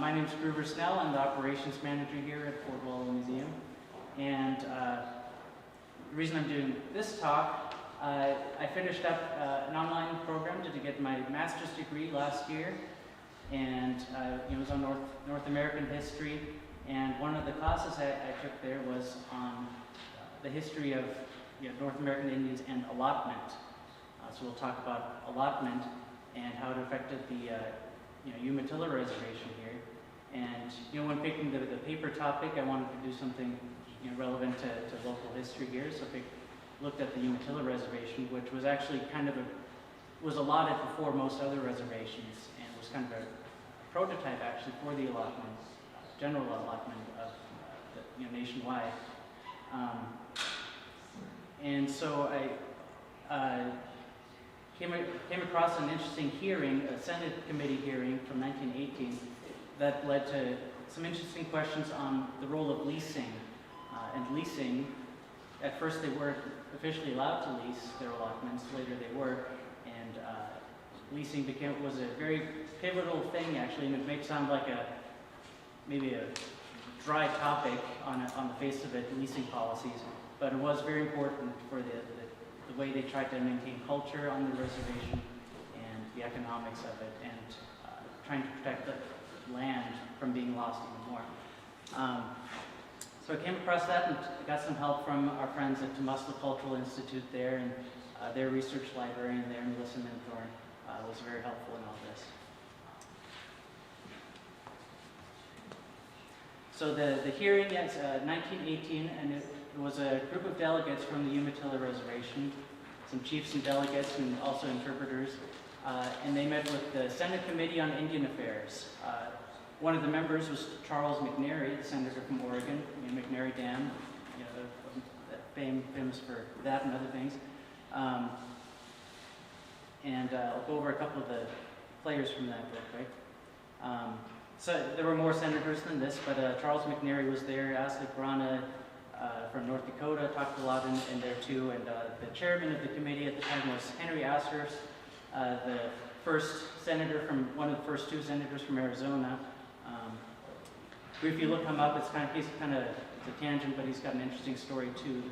My name is Gruber Snell. I'm the operations manager here at Fort Wallowa Museum. And the reason I'm doing this talk, I finished up an online program to get my master's degree last year. And it was on North American history. And one of the classes I took there was on the history of North American Indians and allotment. So we'll talk about allotment and how it affected the Umatilla Reservation here. And when picking the paper topic, I wanted to do something relevant to local history here. So I looked at the Umatilla Reservation, which was actually was allotted before most other reservations, and was kind of a prototype actually for the allotment, general allotment of nationwide. And so I came across an interesting hearing, a Senate committee hearing from 1918, that led to some interesting questions on the role of leasing. And leasing, at first they weren't officially allowed to lease their allotments, later they were, and leasing was a very pivotal thing actually, and it may sound like maybe a dry topic on the face of it, leasing policies, but it was very important for the way they tried to maintain culture on the reservation and the economics of it, and trying to protect the land from being lost even more. So I came across that and got some help from our friends at Umatilla Cultural Institute there, and their research librarian there, Melissa Minthorn, was very helpful in all this. So the hearing is 1918, and it was a group of delegates from the Umatilla Reservation, some chiefs and delegates and also interpreters, and they met with the Senate Committee on Indian Affairs. One of the members was Charles McNary, the senator from Oregon, McNary Dam, famous for that and other things. And I'll go over a couple of the players from that book, right? So there were more senators than this, but Charles McNary was there. Asli Brana from North Dakota talked a lot in there too, and the chairman of the committee at the time was Henry Ashurst, the first senator one of the first two senators from Arizona. If you look him up, it's a tangent, but he's got an interesting story too.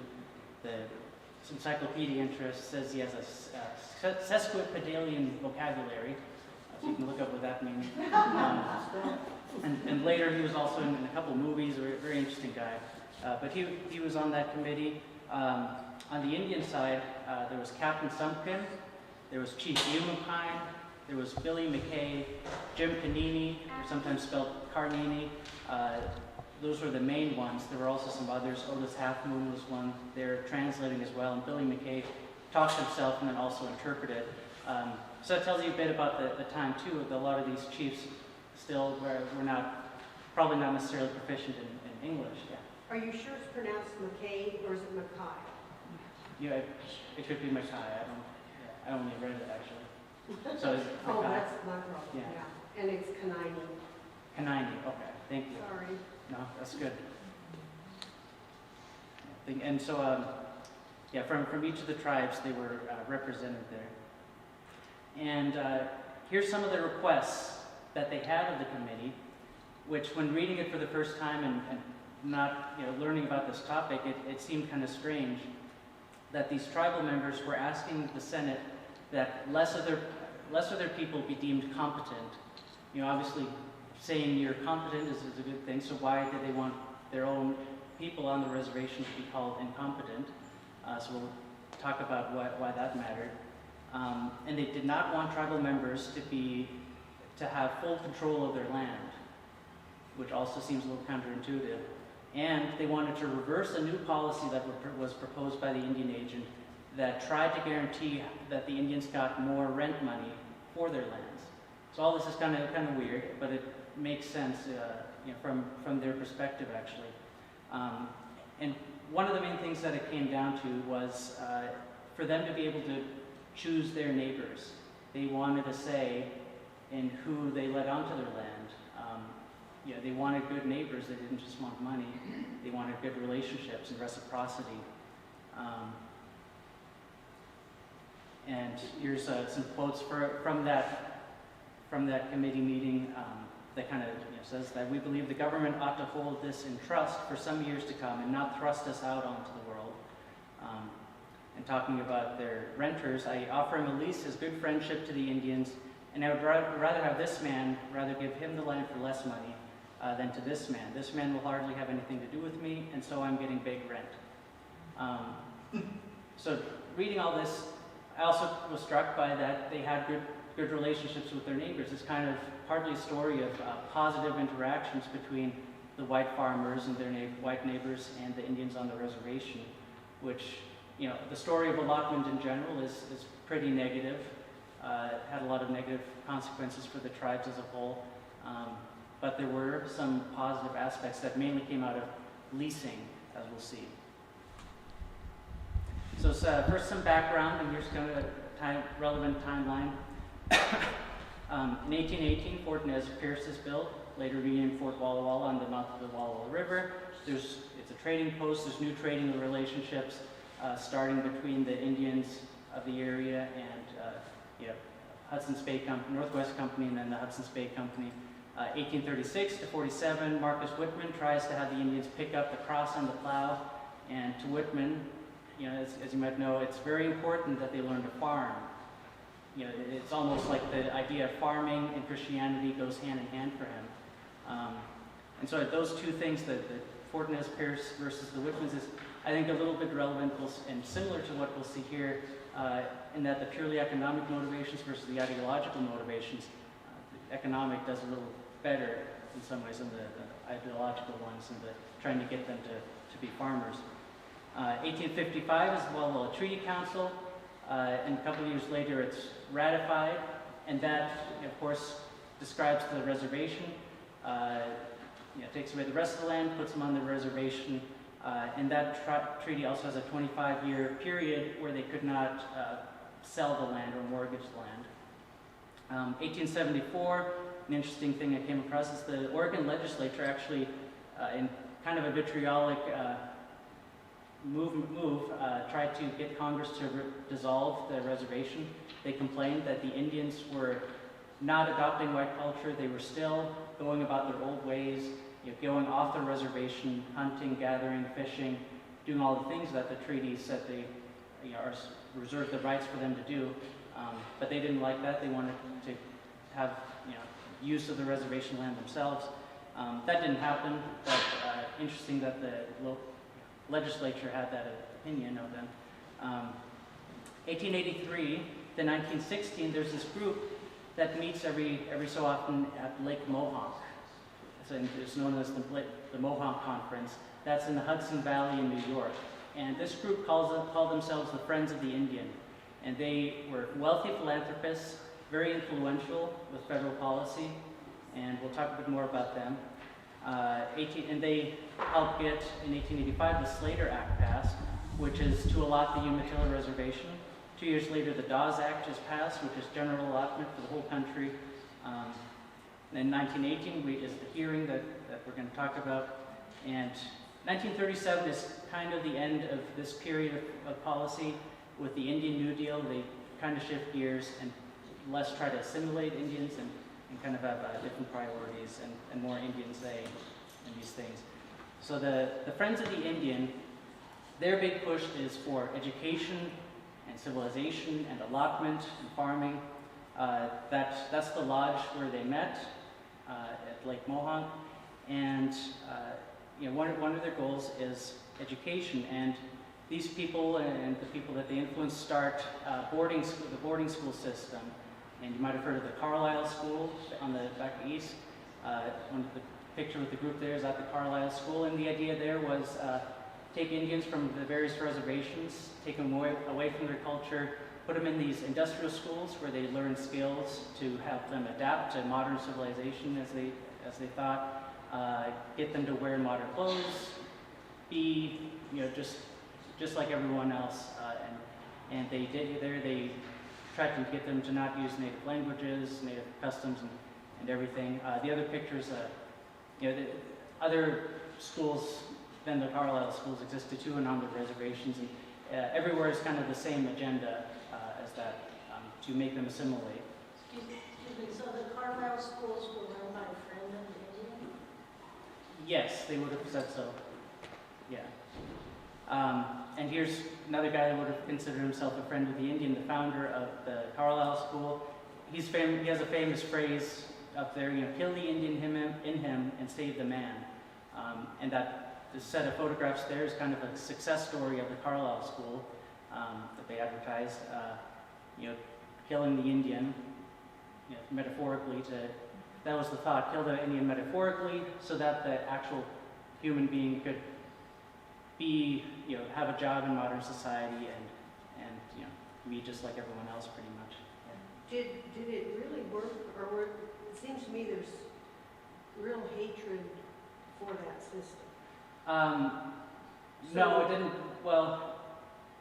The encyclopedia interest says he has a sesquipedalian vocabulary, so you can look up what that means. And later he was also in a couple of movies, a very interesting guy. But he was on that committee. On the Indian side, there was Captain Sumpkin, there was Chief Umapine, there was Billy McKay, Jim Canini, or sometimes spelled Carnini. Those were the main ones. There were also some others. Otis Half Moon was one there translating as well, and Billy McKay talked himself and then also interpreted. So that tells you a bit about the time too. A lot of these chiefs still were probably not necessarily proficient in English. Yeah. Are you sure it's pronounced McKay or is it Mackay? Yeah, it could be Mackay. I only read it actually. So it's oh, that's my problem. Yeah. And it's Kanini. Kanini. Okay. Thank you. Sorry. No, that's good. And so, from each of the tribes, they were represented there. And here's some of the requests that they had of the committee, which when reading it for the first time and not learning about this topic, it seemed kind of strange that these tribal members were asking the Senate that less of their people be deemed competent. Obviously saying you're competent is a good thing, so why did they want their own people on the reservation to be called incompetent? So we'll talk about why that mattered. And they did not want tribal members to have full control of their land, which also seems a little counterintuitive. And they wanted to reverse a new policy that was proposed by the Indian agent that tried to guarantee that the Indians got more rent money for their lands. So all this is kind of weird, but it makes sense from their perspective actually. And one of the main things that it came down to was for them to be able to choose their neighbors. They wanted a say in who they let onto their land. They wanted good neighbors. They didn't just want money. They wanted good relationships and reciprocity. And here's some quotes from that committee meeting. that kind of says that we believe the government ought to hold this in trust for some years to come and not thrust us out onto the world. And talking about their renters, I offer him a lease as good friendship to the Indians, and I would rather have this man, rather give him the land for less money than to this man. This man will hardly have anything to do with me, and so I'm getting big rent. So reading all this, I also was struck by that they had good relationships with their neighbors. It's kind of partly a story of positive interactions between the white farmers and their white neighbors and the Indians on the reservation, which, the story of allotment in general is pretty negative. It had a lot of negative consequences for the tribes as a whole, but there were some positive aspects that mainly came out of leasing, as we'll see. So first some background, and here's kind of a relevant timeline. In 1818, Fort Nez Pierce is built, later renamed Fort Walla Walla on the mouth of the Walla Walla River. It's a trading post. There's new trading relationships starting between the Indians of the area and Hudson's Bay Company, Northwest Company, and then the Hudson's Bay Company. 1836 to 47, Marcus Whitman tries to have the Indians pick up the cross on the plow, and to Whitman, as you might know, it's very important that they learn to farm. It's almost like the idea of farming and Christianity goes hand in hand for him. And so those two things, the Fort Nez Pierce versus the Whitmans, is, I think, a little bit relevant and similar to what we'll see here, in that the purely economic motivations versus the ideological motivations, the economic does a little better in some ways than the ideological ones, and trying to get them to be farmers. 1855 is the Walla Walla Treaty Council, and a couple of years later it's ratified, and that, of course, describes the reservation. Takes away the rest of the land, puts them on the reservation, and that treaty also has a 25-year period where they could not sell the land or mortgage the land. 1874, an interesting thing I came across is the Oregon legislature actually, in kind of a vitriolic move, tried to get Congress to dissolve the reservation. They complained that the Indians were not adopting white culture. They were still going about their old ways, going off the reservation, hunting, gathering, fishing, doing all the things that the treaty said they are reserved the rights for them to do. But they didn't like that. They wanted to have use of the reservation land themselves. That didn't happen, but interesting that the legislature had that opinion of them. 1883 to 1916, there's this group that meets every so often at Lake Mohawk. So it's known as the Mohawk Conference. That's in the Hudson Valley in New York. And this group called themselves the Friends of the Indian. And they were wealthy philanthropists, very influential with federal policy, and we'll talk a bit more about them. And they helped get, in 1885, the Slater Act passed, which is to allot the Umatilla Reservation. 2 years later, the Dawes Act is passed, which is general allotment for the whole country. In 1918, is the hearing that we're going to talk about. And 1937 is kind of the end of this period of policy. With the Indian New Deal, they kind of shift gears and less try to assimilate Indians and kind of have different priorities and more Indian say in these things. So the Friends of the Indian, their big push is for education and civilization and allotment and farming. That's the lodge where they met at Lake Mohawk, and one of their goals is education. And these people and the people that they influence start the boarding school system. And you might have heard of the Carlisle School on the back east. One of the picture with the group there is at the Carlisle School, and the idea there was take Indians from the various reservations, take them away from their culture, put them in these industrial schools where they learn skills to help them adapt to modern civilization as they thought, get them to wear modern clothes, be just like everyone else, and they did there. They tried to get them to not use native languages, native customs, and everything. The other pictures, the other schools than the Carlisle schools existed too, and on the reservations, and everywhere is kind of the same agenda as that, to make them assimilate. Excuse me, so the Carlisle schools were run by Friends of the Indian? Yes, they would have said so. Yeah. And here's another guy that would have considered himself a friend of the Indian, the founder of the Carlisle School. He has a famous phrase up there, kill the Indian in him and save the man. And that the set of photographs there is kind of a success story of the Carlisle School that they advertised. Killing the Indian, metaphorically that was the thought, kill the Indian metaphorically so that the actual human being could be, have a job in modern society and be just like everyone else pretty much. Did it really work, or it seems to me there's real hatred for that system. No, it didn't. Well,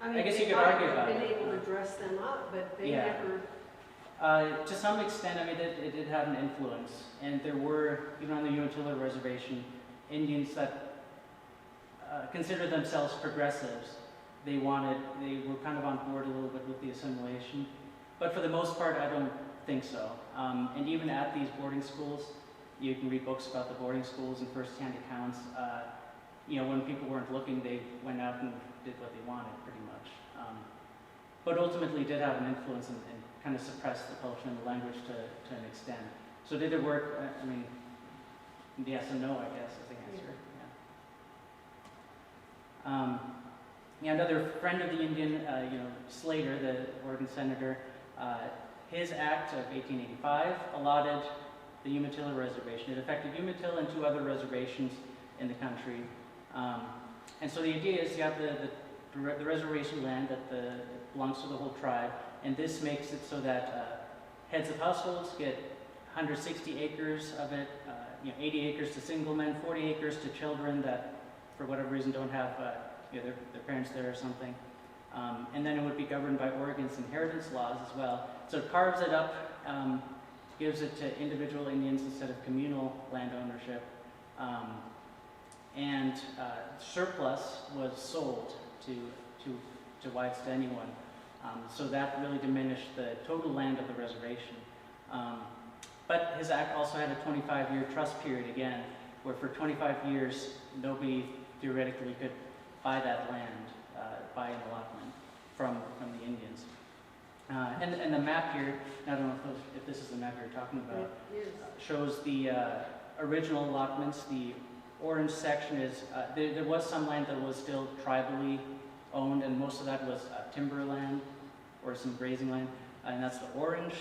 I guess you could argue about it. They might have been able to dress them up, but they Yeah. never. To some extent, it did have an influence, and there were, even on the Umatilla Reservation, Indians that considered themselves progressives. They were kind of on board a little bit with the assimilation, but for the most part, I don't think so. And even at these boarding schools, you can read books about the boarding schools and first-hand accounts. When people weren't looking, they went out and did what they wanted, pretty much. But ultimately, it did have an influence and kind of suppressed the culture and the language to an extent. So did it work? Yes and no, I guess, is the answer. Yeah. Another friend of the Indian, Slater, the Oregon senator, his act of 1885 allotted the Umatilla Reservation. It affected Umatilla and 2 other reservations in the country. And so the idea is you have the reservation land that belongs to the whole tribe, and this makes it so that heads of households get 160 acres of it, 80 acres to single men, 40 acres to children that, for whatever reason, don't have their parents there or something. And then it would be governed by Oregon's inheritance laws as well. So it carves it up, gives it to individual Indians instead of communal land ownership. And surplus was sold to whites, to anyone. So that really diminished the total land of the reservation. But his act also had a 25-year trust period again, where for 25 years, nobody theoretically could buy that land, buy an allotment from the Indians. And the map here, I don't know if this is the map you're talking about, shows the original allotments. The orange section is, there was some land that was still tribally owned, and most of that was timberland or some grazing land, and that's the orange.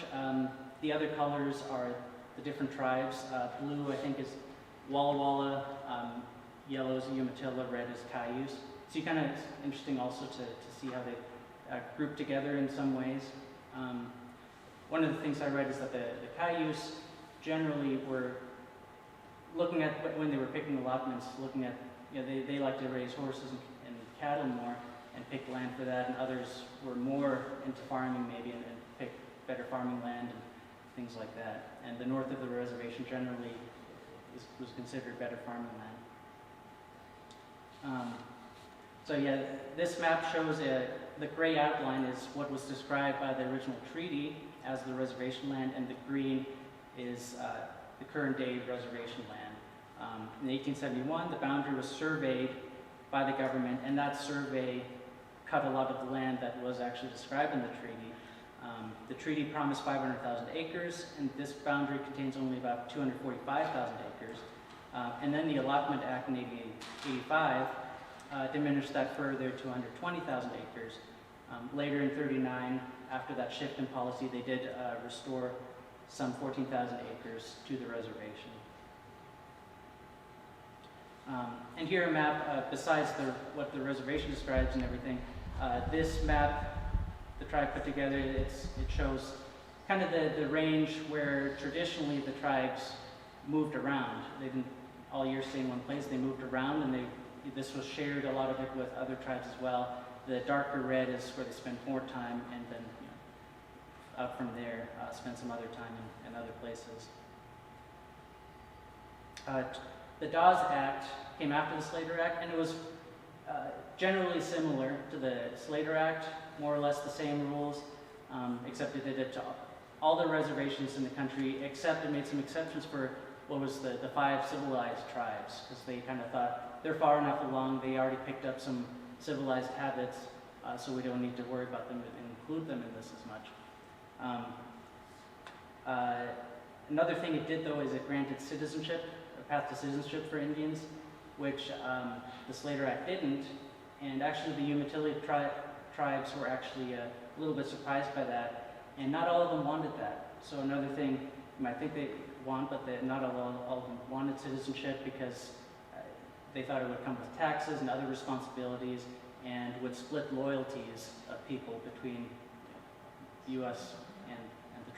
The other colors are the different tribes. Blue, I think, is Walla Walla, yellow is Umatilla, red is Cayuse. So it's interesting also to see how they group together in some ways. One of the things I read is that the Cayuse generally were looking at, when they were picking allotments, looking at, they like to raise horses and cattle more and pick land for that, and others were more into farming maybe and picked better farming land and things like that. And the north of the reservation generally was considered better farming land. So yeah, this map shows the gray outline is what was described by the original treaty as the reservation land, and the green is the current day reservation land. In 1871, the boundary was surveyed by the government, and that survey cut a lot of the land that was actually described in the treaty. The treaty promised 500,000 acres, and this boundary contains only about 245,000 acres. And then the Allotment Act in 1885 diminished that further to under 20,000 acres. Later in 39, after that shift in policy, they did restore some 14,000 acres to the reservation. And here a map, besides what the reservation describes and everything, this map the tribe put together, it shows kind of the range where traditionally the tribes moved around. They didn't all year stay in one place, they moved around, and this was shared, a lot of it, with other tribes as well. The darker red is where they spend more time, and then up from there spend some other time in other places. The Dawes Act came after the Slater Act, and it was generally similar to the Slater Act, more or less the same rules, except it did it to all the reservations in the country, except it made some exceptions for what was the 5 civilized tribes, because they kind of thought they're far enough along, they already picked up some civilized habits, so we don't need to worry about them and include them in this as much. Another thing it did, though, is it granted citizenship, a path to citizenship for Indians, which the Slater Act didn't, and actually the Umatilla tribes were actually a little bit surprised by that, and not all of them wanted that. So another thing, you might think they want, but not all of them wanted citizenship because they thought it would come with taxes and other responsibilities and would split loyalties of people between U.S. and the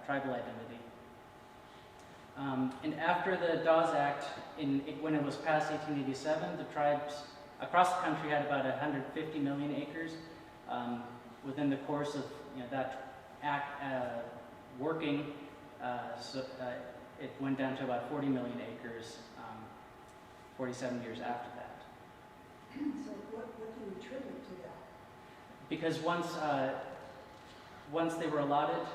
tribal identity. And after the Dawes Act, when it was passed 1887, the tribes across the country had about 150 million acres. Within the course of that act working, it went down to about 40 million acres 47 years after that. So what do you attribute to that? Because once they were allotted,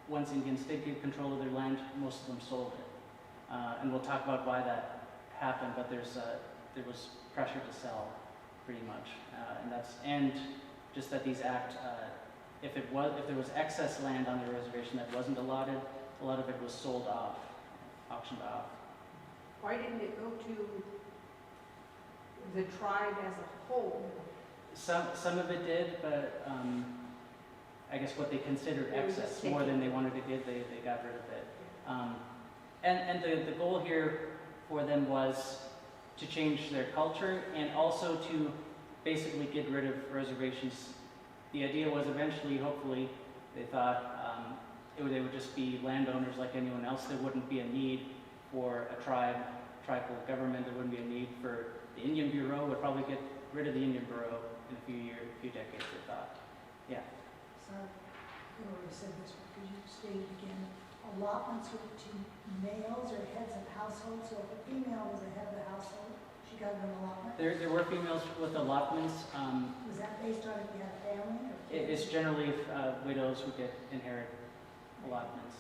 once Indians did get control of their land, most of them sold it. And we'll talk about why that happened, but there was pressure to sell, pretty much. And just that these act, if there was excess land on the reservation that wasn't allotted, a lot of it was sold off, auctioned off. Why didn't it go to the tribe as a whole? Some of it did, but I guess what they considered excess more than they wanted to give, they got rid of it. And the goal here for them was to change their culture and also to basically get rid of reservations. The idea was eventually, hopefully, they thought they would just be landowners like anyone else. There wouldn't be a need for a tribal government. There wouldn't be a need for the Indian Bureau. Would probably get rid of the Indian Bureau in a few decades, they thought. Yeah. Sorry, you already said this, but could you state it again? Allotments were to males or heads of households, so if a female was a head of the household, she got an allotment? There were females with allotments. Was that based on if you had a family? It's generally widows who get inherit allotments.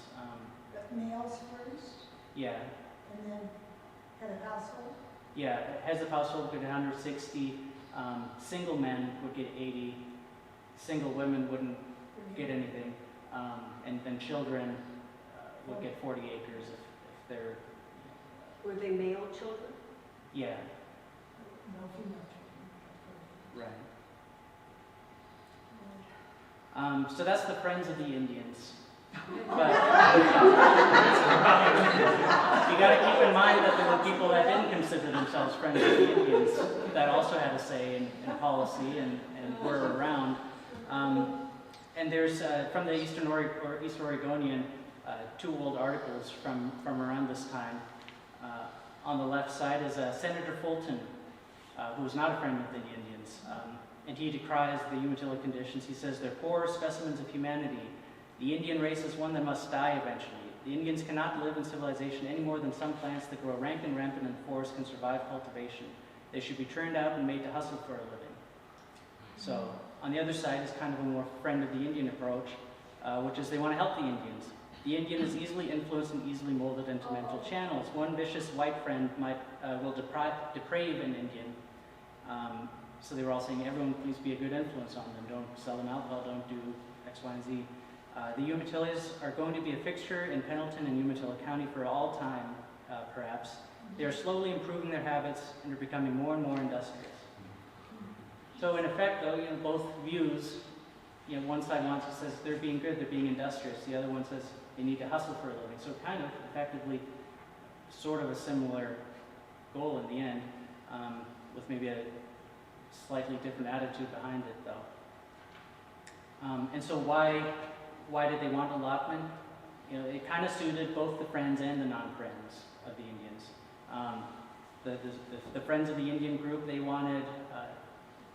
But males first, Yeah, and then head of household? yeah. Heads of household would get 160. Single men would get 80. Single women wouldn't get anything. And then children would get 40 acres if they're. Were they male children? Yeah, No female children. right. So that's the Friends of the Indians. But you got to keep in mind that there were people that didn't consider themselves Friends of the Indians that also had a say in policy and were around. And there's, from the East Oregonian, 2 old articles from around this time. On the left side is Senator Fulton, who was not a friend of the Indians. And he decries the Umatilla conditions. He says, "They're poor specimens of humanity. The Indian race is one that must die eventually. The Indians cannot live in civilization any more than some plants that grow rank and rampant in the forest can survive cultivation. They should be turned out and made to hustle for a living." So on the other side is kind of a more friend of the Indian approach, which is they want to help the Indians. The Indian is easily influenced and easily molded into mental channels. One vicious white friend will deprave an Indian. So they were all saying, everyone please be a good influence on them. Don't sell them alcohol, don't do X, Y, and Z. The Umatillas are going to be a fixture in Pendleton and Umatilla County for all time, perhaps. They are slowly improving their habits and are becoming more and more industrious. So in effect, though, both views, one side says they're being good, they're being industrious. The other one says they need to hustle for a living. So kind of effectively, sort of a similar goal in the end, with maybe a slightly different attitude behind it, though. And so why did they want allotment? It kind of suited both the friends and the non-friends of the Indians. The friends of the Indian group, they wanted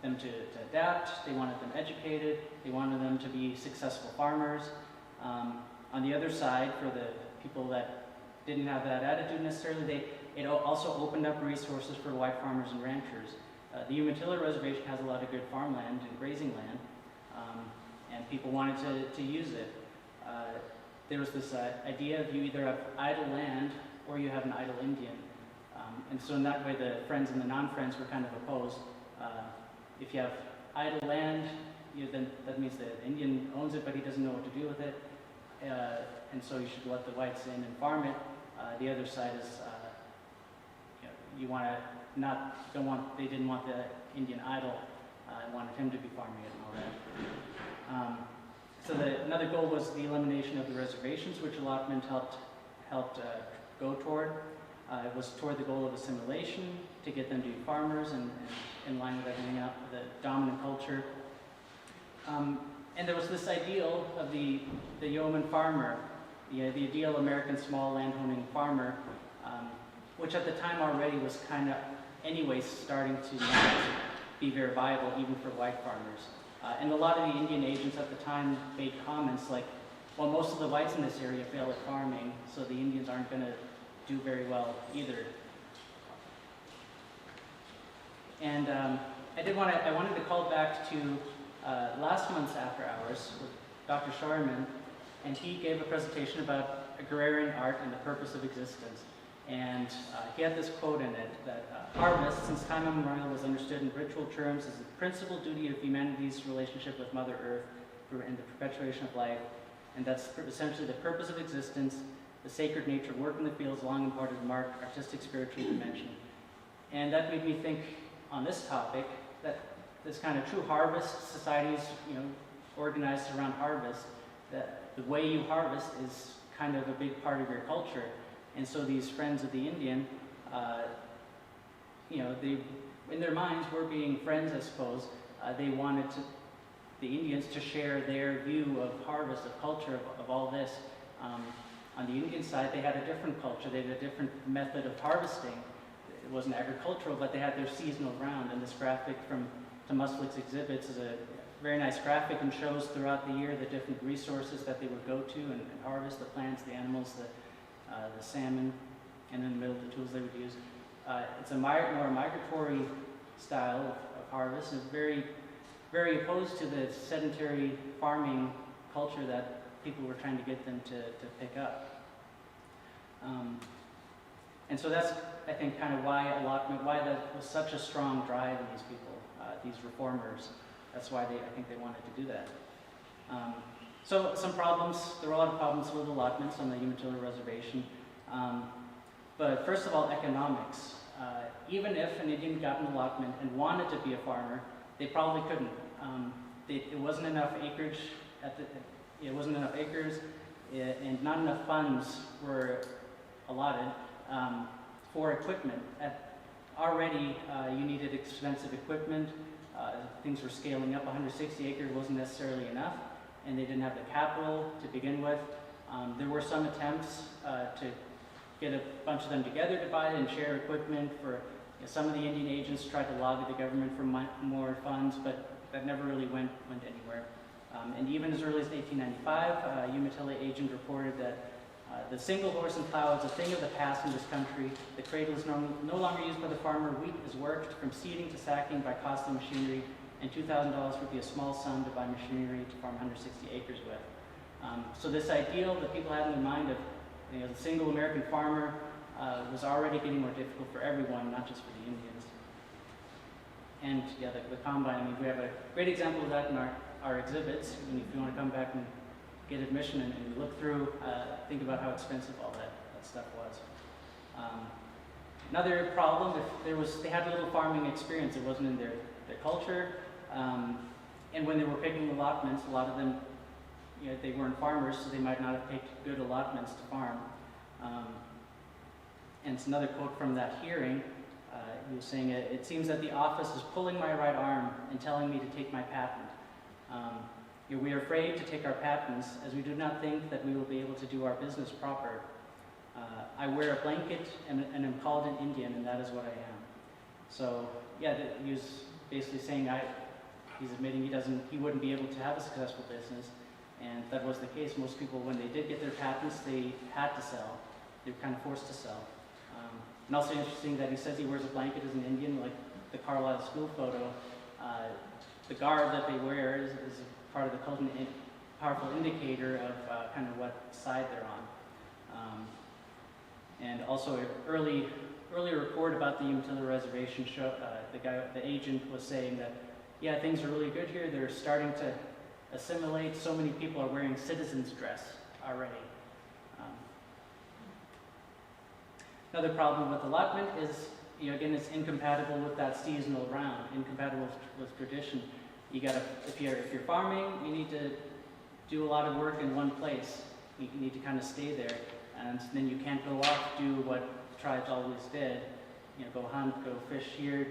them to adapt, they wanted them educated, they wanted them to be successful farmers. On the other side, for the people that didn't have that attitude necessarily, it also opened up resources for white farmers and ranchers. The Umatilla Reservation has a lot of good farmland and grazing land, and people wanted to use it. there was this idea of you either have idle land or you have an idle Indian. And so in that way, the friends and the non-friends were kind of opposed. If you have idle land, then that means the Indian owns it, but he doesn't know what to do with it. And so you should let the whites in and farm it. The other side is, you want to they didn't want the Indian idle, wanted him to be farming it and all that. So another goal was the elimination of the reservations, which allotment helped go toward. It was toward the goal of assimilation, to get them to be farmers and in line with everything else, the dominant culture. And there was this ideal of the yeoman farmer, the ideal American small landowning farmer, which at the time already was kind of, anyways, starting to not be very viable even for white farmers. And a lot of the Indian agents at the time made comments like, well, most of the whites in this area fail at farming, so the Indians aren't going to do very well either. And I wanted to call back to last month's After Hours with Dr. Shoreman, and he gave a presentation about agrarian art and the purpose of existence. And he had this quote in it that harvest, since time immemorial, was understood in ritual terms as the principal duty of humanity's relationship with Mother Earth and the perpetuation of life, and that's essentially the purpose of existence, the sacred nature of work in the fields, long imparted mark, artistic, spiritual dimension. And that made me think on this topic that this kind of true harvest societies, organized around harvest, that the way you harvest is kind of a big part of your culture. And so these friends of the Indian, they, in their minds, were being friends, I suppose. They wanted the Indians to share their view of harvest, of culture, of all this. On the Indian side, they had a different culture. They had a different method of harvesting. It wasn't agricultural, but they had their seasonal round. And this graphic from Muslik's exhibits is a very nice graphic and shows throughout the year the different resources that they would go to and harvest, the plants, the animals, the salmon, and in the middle the tools they would use. It's a more migratory style of harvest, and it's very, very opposed to the sedentary farming culture that people were trying to get them to pick up. And so that's, I think, kind of why that was such a strong drive in these people, these reformers. That's why I think they wanted to do that. So some problems, there were a lot of problems with allotments on the Umatilla Reservation. But first of all, economics. Even if an Indian got an allotment and wanted to be a farmer, they probably couldn't. It wasn't enough acreage, and not enough funds were allotted for equipment. Already, you needed expensive equipment. Things were scaling up. 160 acres wasn't necessarily enough, and they didn't have the capital to begin with. There were some attempts to get a bunch of them together to buy and share equipment. Some of the Indian agents tried to lobby the government for more funds, but that never really went anywhere. And even as early as 1895, a Umatilla agent reported that the single horse and plow is a thing of the past in this country. The cradle is no longer used by the farmer. Wheat is worked from seeding to sacking by costly machinery, and $2,000 would be a small sum to buy machinery to farm 160 acres with. So this ideal that people had in their mind of the single American farmer was already getting more difficult for everyone, not just for the Indians. And the combine, we have a great example of that in our exhibits. And if you want to come back and get admission and look through, think about how expensive all that stuff was. Another problem, they had a little farming experience, it wasn't in their culture. And when they were picking allotments, a lot of them, they weren't farmers, so they might not have picked good allotments to farm. And it's another quote from that hearing. He was saying, "It seems that the office is pulling my right arm and telling me to take my patent. We are afraid to take our patents, as we do not think that we will be able to do our business proper. I wear a blanket and am called an Indian, and that is what I am." So, he was basically saying he's admitting he wouldn't be able to have a successful business, and that was the case. Most people, when they did get their patents, they had to sell. They were kind of forced to sell. And also interesting that he says he wears a blanket as an Indian, like the Carlisle school photo. The garb that they wear is part of the powerful indicator of kind of what side they're on. And also an early report about the Umatilla Reservation show, the agent was saying that, yeah, things are really good here. They're starting to assimilate. So many people are wearing citizens' dress already. Another problem with allotment is, again, it's incompatible with that seasonal round, incompatible with tradition. If you're farming, you need to do a lot of work in one place. You need to kind of stay there, and then you can't go off, do what tribes always did. Go hunt, go fish here.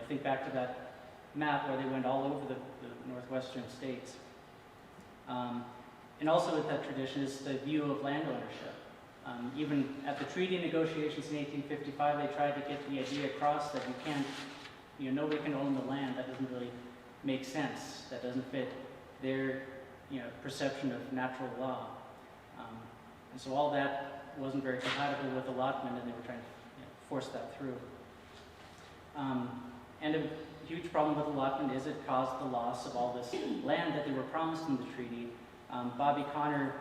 Think back to that map where they went all over the northwestern states. And also with that tradition is the view of land ownership. Even at the treaty negotiations in 1855, they tried to get the idea across that nobody can own the land. That doesn't really make sense. That doesn't fit their, perception of natural law. And so all that wasn't very compatible with allotment, and they were trying to force that through. And a huge problem with allotment is it caused the loss of all this land that they were promised in the treaty. Bobby Connor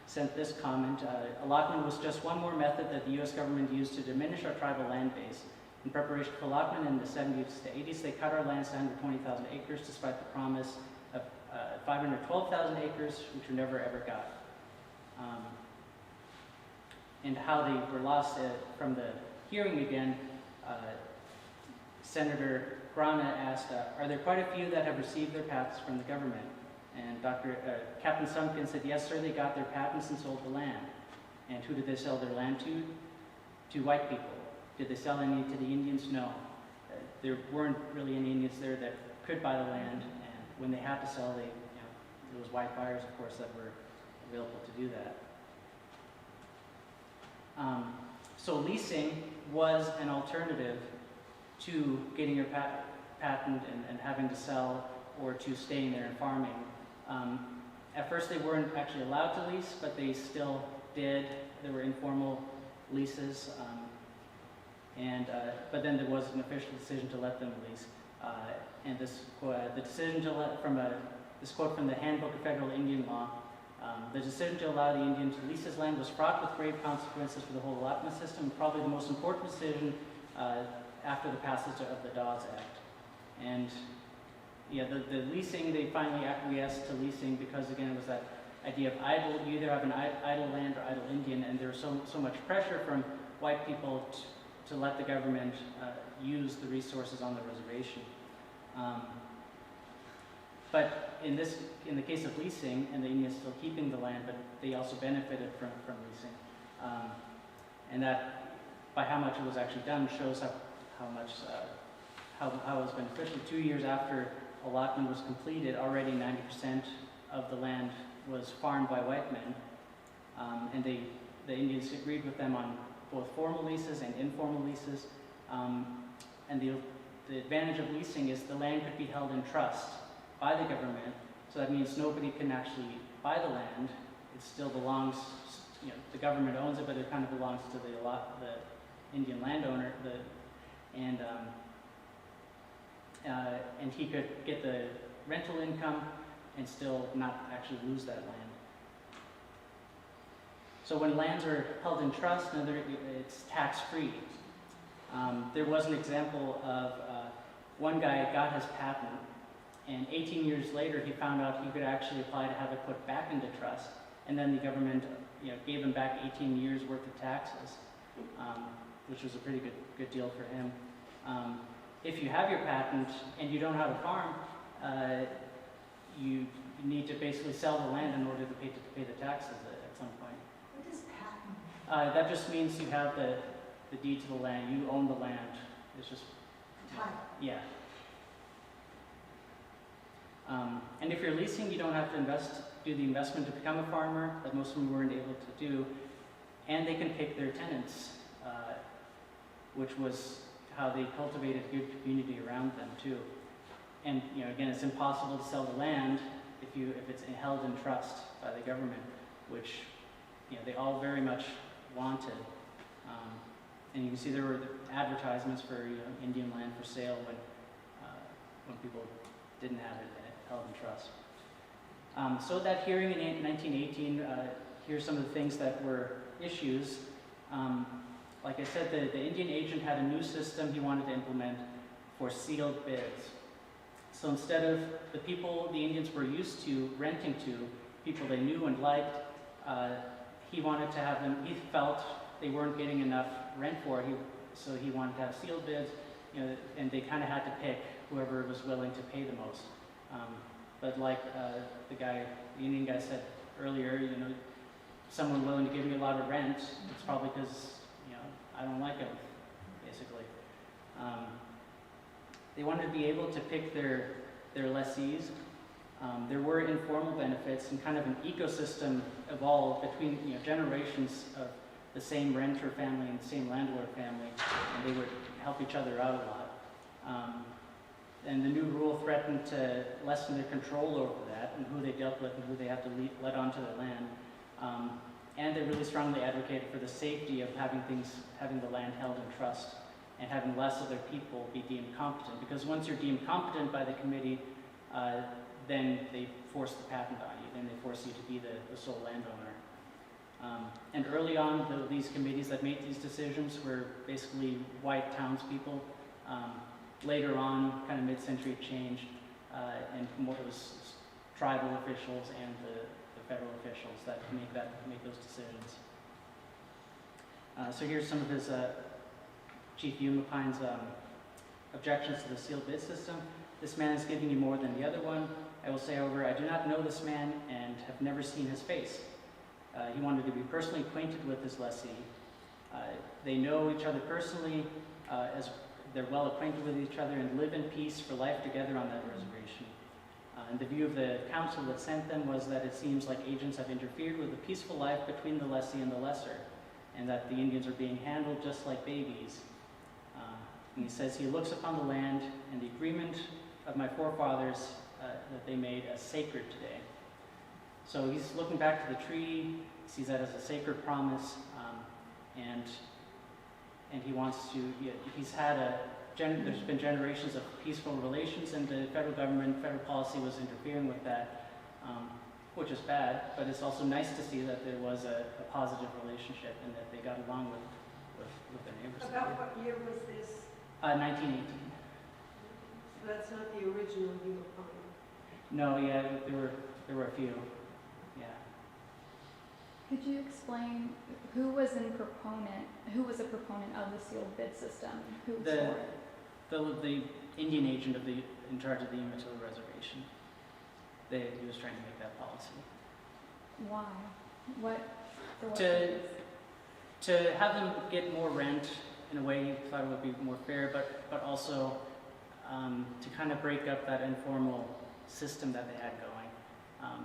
sent this comment: allotment was just one more method that the U.S. government used to diminish our tribal land base. In preparation for allotment in the 70s to 80s, they cut our lands to 120,000 acres despite the promise of 512,000 acres, which we never ever got. And how they were lost from the hearing again, Senator Grana asked, are there quite a few that have received their patents from the government? And Captain Sumpkin said, yes, sir, they got their patents and sold the land. And who did they sell their land to? To white people. Did they sell any to the Indians? No. There weren't really any Indians there that could buy the land, and when they had to sell, there was white buyers, of course, that were available to do that. So leasing was an alternative to getting your patent and having to sell, or to staying there and farming. At first they weren't actually allowed to lease, but they still did. There were informal leases, but then there was an official decision to let them lease. And this quote from the Handbook of Federal Indian Law: the decision to allow the Indian to lease his land was fraught with grave consequences for the whole allotment system, probably the most important decision after the passage of the Dawes Act. And the leasing, they finally acquiesced to leasing because, again, it was that idea of idle. You either have an idle land or idle Indian, and there was so much pressure from white people to let the government use the resources on the reservation. But in the case of leasing, and the Indians still keeping the land, but they also benefited from leasing. And that, by how much it was actually done, shows how it was beneficial. 2 years after allotment was completed, already 90% of the land was farmed by white men, and the Indians agreed with them on both formal leases and informal leases. And the advantage of leasing is the land could be held in trust by the government, so that means nobody can actually buy the land. It still belongs, the government owns it, but it kind of belongs to the Indian landowner, and he could get the rental income and still not actually lose that land. So when lands are held in trust, it's tax-free. There was an example of one guy got his patent, and 18 years later he found out he could actually apply to have it put back into trust, and then the government gave him back 18 years worth of taxes, which was a pretty good deal for him. If you have your patent and you don't have a farm, you need to basically sell the land in order to pay the taxes at some point. What does patent mean? That just means you have the deed to the land. You own the land. It's just Title. yeah. And if you're leasing, you don't have to do the investment to become a farmer that most of them weren't able to do, and they can pick their tenants, which was how they cultivated a good community around them too. And again, it's impossible to sell the land if it's held in trust by the government, which they all very much wanted. And you can see there were advertisements for Indian land for sale when people didn't have it held in trust. So that hearing in 1918, here's some of the things that were issues. Like I said, the Indian agent had a new system he wanted to implement for sealed bids. So instead of the people the Indians were used to renting to, people they knew and liked, he wanted to have them, he felt they weren't getting enough rent for it, so he wanted to have sealed bids, and they kind of had to pick whoever was willing to pay the most. But like the Indian guy said earlier, someone willing to give me a lot of rent, it's probably because, I don't like him, basically. They wanted to be able to pick their lessees. There were informal benefits, and kind of an ecosystem evolved between generations of the same renter family and the same landlord family, and they would help each other out a lot. And the new rule threatened to lessen their control over that and who they dealt with and who they had to let onto their land. And they really strongly advocated for the safety of having the land held in trust and having less of their people be deemed competent. Because once you're deemed competent by the committee, then they force the patent on you. Then they force you to be the sole landowner. And early on, these committees that made these decisions were basically white townspeople. Later on, kind of mid-century, it changed, and more it was tribal officials and the federal officials that make those decisions. So here's some of his Chief Umapine's objections to the sealed bid system. This man is giving you more than the other one. I will say, however, I do not know this man and have never seen his face. He wanted to be personally acquainted with his lessee. They know each other personally, as they're well acquainted with each other and live in peace for life together on that reservation. And the view of the council that sent them was that it seems like agents have interfered with the peaceful life between the lessee and the lesser, and that the Indians are being handled just like babies. And he says he looks upon the land and the agreement of my forefathers that they made as sacred today. So he's looking back to the treaty, sees that as a sacred promise, and he wants to, he's had there's been generations of peaceful relations, and the federal government, federal policy was interfering with that, which is bad, but it's also nice to see that there was a positive relationship and that they got along with their neighbors. About what year was this? 1918. So that's not the original Umapine. No, yeah, there were a few. Yeah. Could you explain who was a proponent of the sealed bid system? Who was for it? The Indian agent in charge of the Umatilla Reservation. He was trying to make that policy. Why? For what To purpose? To have them get more rent in a way he thought it would be more fair, but also to kind of break up that informal system that they had going,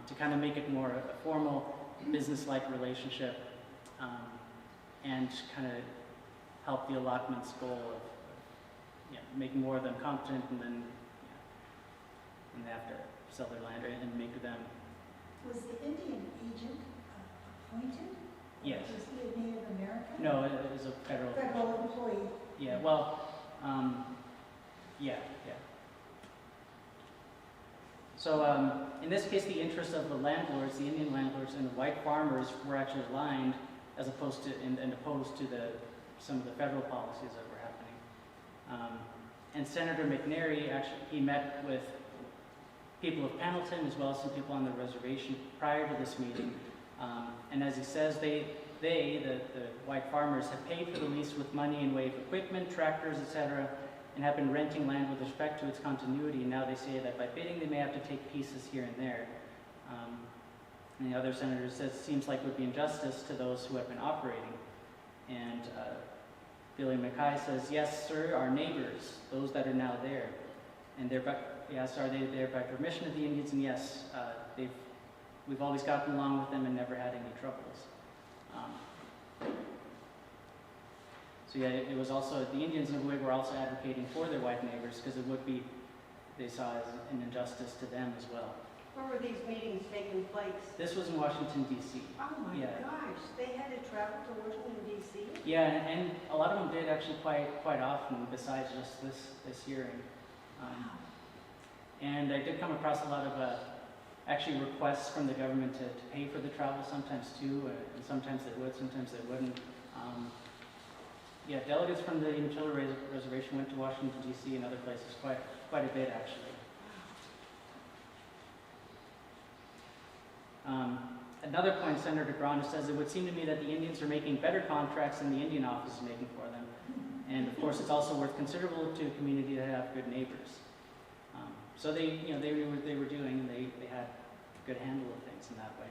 to kind of make it more a formal business-like relationship, and kind of help the allotment's goal of making more of them competent, and then and they have to sell their land and make them. Was the Indian agent appointed? Yes. Was he a Native American? No, it was a federal. Federal employee. Yeah. Well. Yeah. So in this case, the interests of the landlords, the Indian landlords, and the white farmers were actually aligned, as opposed to and opposed to some of the federal policies that were happening. And Senator McNary he met with people of Pendleton as well as some people on the reservation prior to this meeting. And as he says, the white farmers, have paid for the lease with money in way of equipment, tractors, etc., and have been renting land with respect to its continuity. And now they say that by bidding, they may have to take pieces here and there. And the other senator says it seems like it would be injustice to those who have been operating. And Billy Mackay says, yes, sir, our neighbors, those that are now there. And yes, are they there by permission of the Indians? And yes, we've always gotten along with them and never had any troubles. So yeah, it was also, the Indians in a way were also advocating for their white neighbors, because it would be, they saw as an injustice to them as well. Where were these meetings taking place? This was in Washington, D.C. Oh my gosh, they had to travel to Washington, D.C.? Yeah, and a lot of them did actually quite often, besides just this hearing. And I did come across a lot of actually requests from the government to pay for the travel sometimes too, and sometimes they would, sometimes they wouldn't. Yeah, delegates from the Umatilla Reservation went to Washington, D.C. and other places quite a bit, actually. Another point, Senator Granda says, it would seem to me that the Indians are making better contracts than the Indian office is making for them. And of course, it's also worth considerable to a community to have good neighbors. So they were doing, and they had a good handle of things in that way.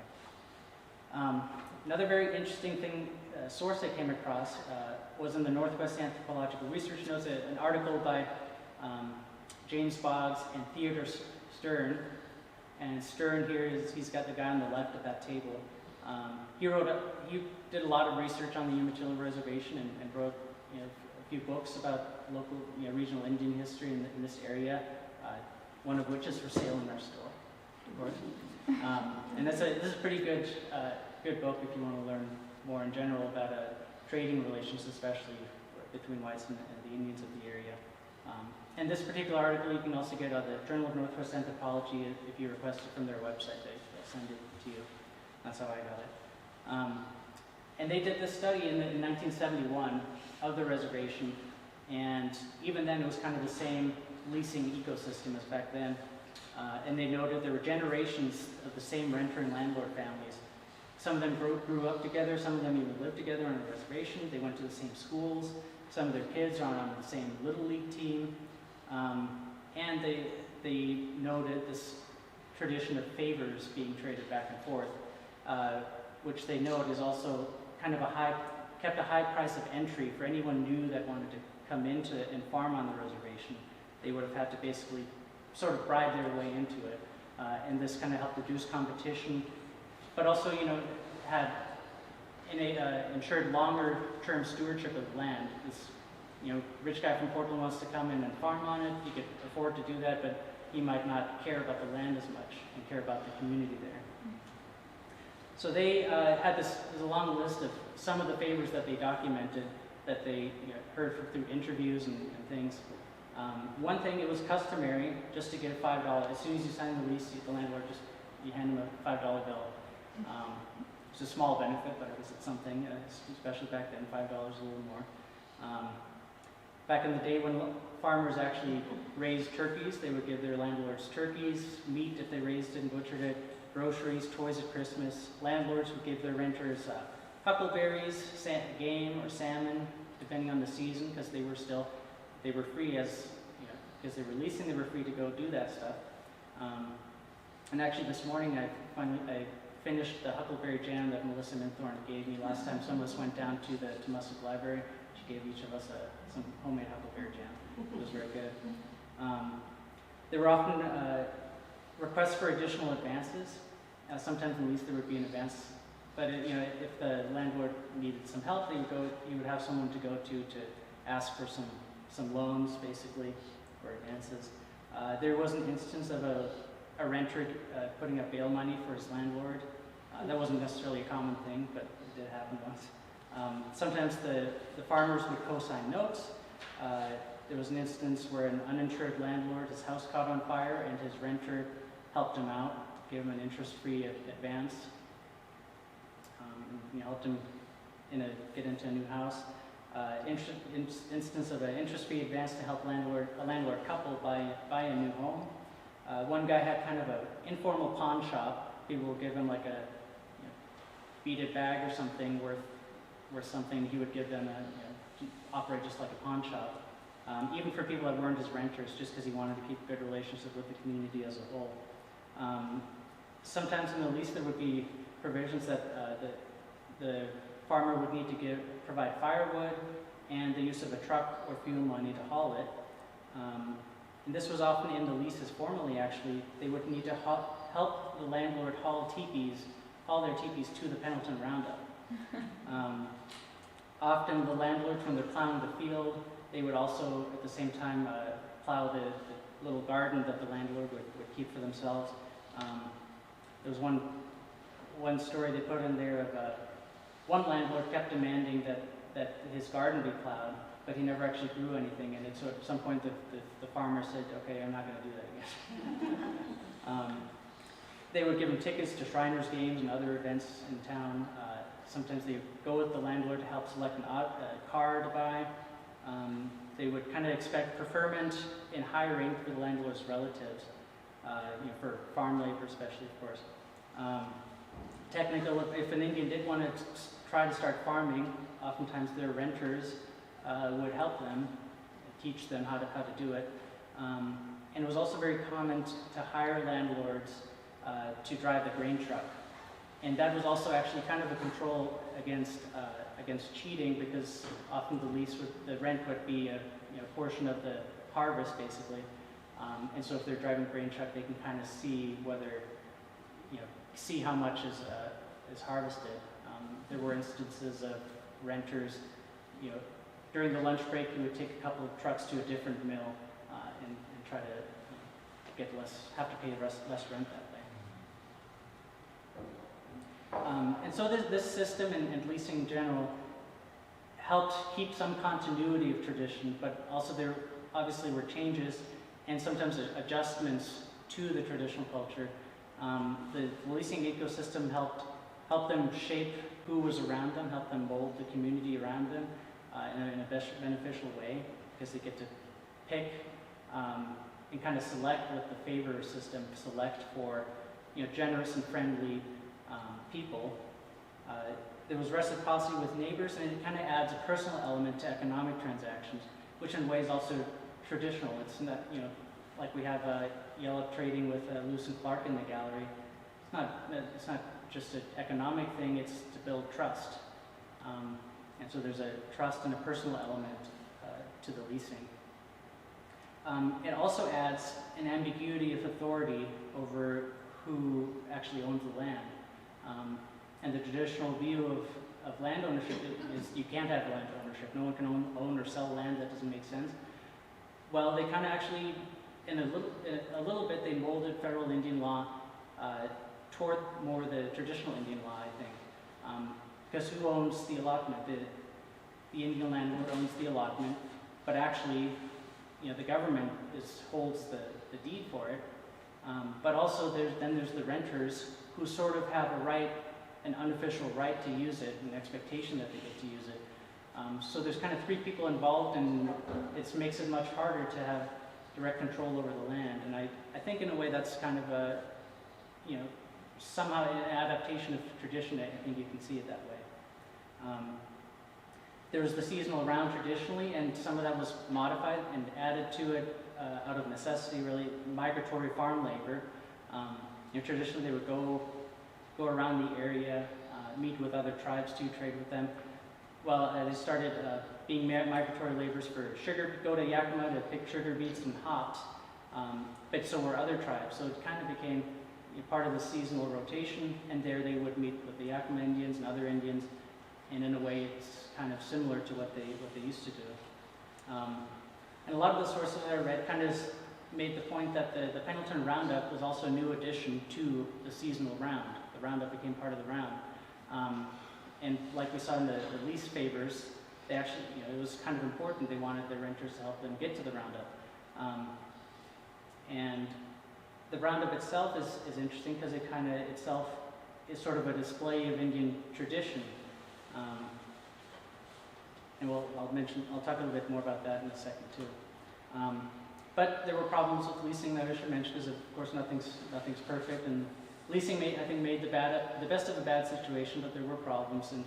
Another very interesting thing, source I came across was in the Northwest Anthropological Research Notes, an article by James Boggs and Theodore Stern. And Stern here he's got the guy on the left of that table. He did a lot of research on the Umatilla Reservation and wrote a few books about local, regional Indian history in this area. One of which is for sale in our store, of course. And this is a pretty good book if you want to learn more in general about trading relations, especially between whites and the Indians of the area. And this particular article you can also get on the Journal of Northwest Anthropology if you request it from their website. They'll send it to you. That's how I got it. And they did this study in 1971 of the reservation, and even then it was kind of the same leasing ecosystem as back then. And they noted there were generations of the same renter and landlord families. Some of them grew up together, some of them even lived together on the reservation. They went to the same schools. Some of their kids are on the same Little League team. And they noted this tradition of favors being traded back and forth, which they note is also kind of kept a high price of entry for anyone new that wanted to come into and farm on the reservation. They would have had to basically sort of bribe their way into it. And this kind of helped reduce competition, but also, had ensured longer-term stewardship of the land. This, rich guy from Portland wants to come in and farm on it. He could afford to do that, but he might not care about the land as much and care about the community there. So they had there's a long list of some of the favors that they documented that they heard through interviews and things. One thing, it was customary just to get a $5. As soon as you sign the lease, the landlord you hand them a $5 bill. It's a small benefit, but I guess it's something, especially back then, $5 a little more. Back in the day when farmers actually raised turkeys, they would give their landlords turkeys, meat if they raised it and butchered it, groceries, toys at Christmas. Landlords would give their renters huckleberries, game or salmon, depending on the season, because they were free because they were leasing, they were free to go do that stuff. And actually this morning I finished the huckleberry jam that Melissa Minthorn gave me last time some of us went down to the Temusuk Library. She gave each of us some homemade huckleberry jam. It was very good. There were often requests for additional advances. Sometimes in the lease there would be an advance, but if the landlord needed some help, you would have someone to go to ask for some loans, basically, or advances. There was an instance of a renter putting up bail money for his landlord. That wasn't necessarily a common thing, but it did happen once. Sometimes the farmers would co-sign notes. There was an instance where an uninsured landlord, his house caught on fire, and his renter helped him out, gave him an interest-free advance, helped him get into a new house. Instance of an interest-free advance to help a landlord couple buy a new home. One guy had kind of an informal pawn shop. People would give him like a beaded bag or something worth something. He would give them operate just like a pawn shop, even for people that weren't his renters, just because he wanted to keep a good relationship with the community as a whole. Sometimes in the lease there would be provisions that the farmer would need to provide firewood and the use of a truck or fuel money to haul it. And this was often in the leases formally, actually. They would need to help the landlord haul their teepees to the Pendleton Roundup. Often the landlords, when they're plowing the field, they would also at the same time plow the little garden that the landlord would keep for themselves. There was one story they put in there of one landlord kept demanding that his garden be plowed, but he never actually grew anything, and so at some point the farmer said, okay, I'm not going to do that again. They would give them tickets to Shriners games and other events in town. Sometimes they would go with the landlord to help select a car to buy. They would kind of expect preferment in hiring for the landlord's relatives, for farm labor especially, of course. Technical, if an Indian did want to try to start farming, oftentimes their renters would help them, teach them how to do it. And it was also very common to hire landlords to drive the grain truck. And that was also actually kind of a control against cheating, because often the rent would be a portion of the harvest basically. And so if they're driving a grain truck, they can kind of see see how much is harvested. There were instances of renters, during the lunch break, you would take a couple of trucks to a different mill and try to have to pay less rent that way. And so this system and leasing in general helped keep some continuity of tradition, but also there obviously were changes and sometimes adjustments to the traditional culture. The leasing ecosystem helped them shape who was around them, helped them mold the community around them in a beneficial way, because they get to pick and kind of select with the favor system, select for generous and friendly people. There was reciprocity with neighbors, and it kind of adds a personal element to economic transactions, which in ways also traditional. It's not, like we have Yellow trading with Lewis and Clark in the gallery. It's not just an economic thing, it's to build trust. And so there's a trust and a personal element to the leasing. It also adds an ambiguity of authority over who actually owns the land. And the traditional view of land ownership is you can't have land ownership. No one can own or sell land that doesn't make sense. Well, they kind of actually, in a little bit, they molded federal Indian law toward more the traditional Indian law, I think. Because who owns the allotment? The Indian landlord owns the allotment, but actually, the government holds the deed for it. But also, there's the renters who sort of have a right, an unofficial right to use it, an expectation that they get to use it. So there's kind of three people involved, and it makes it much harder to have direct control over the land. And I think in a way that's kind of a, somehow an adaptation of tradition. I think you can see it that way. There was the seasonal round traditionally, and some of that was modified and added to it out of necessity, really, migratory farm labor. Traditionally they would go around the area, meet with other tribes to trade with them. Well, they started being migratory laborers for sugar, go to Yakima to pick sugar beets and hops, but so were other tribes. So it kind of became part of the seasonal rotation, and there they would meet with the Yakima Indians and other Indians, and in a way it's kind of similar to what they used to do. And a lot of the sources that I read kind of made the point that the Pendleton Roundup was also a new addition to the seasonal round. The roundup became part of the round. And like we saw in the lease favors, they actually, it was kind of important. They wanted their renters to help them get to the roundup. And the roundup itself is interesting because it kind of itself is sort of a display of Indian tradition. And I'll talk a little bit more about that in a second too. But there were problems with leasing that I should mention, because of course nothing's perfect, and leasing I think made the best of a bad situation, but there were problems, and